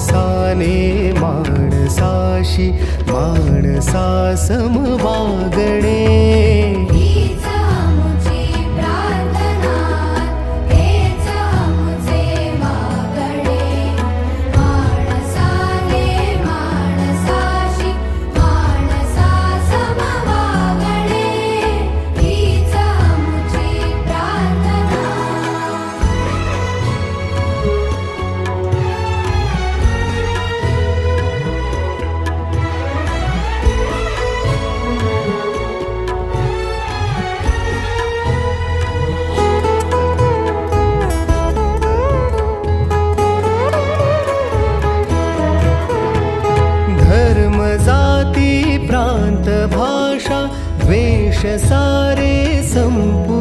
माणसाने माणसाशी माणसा सम वागणे. हीच आमुची प्रार्थना, हेच आमुचे मागणे. माणसाने माणसाशी माणसा सम वागणे. हीच आमुची प्रार्थना. धर्म जाती प्रांत भाषा द्वेष सारे संपू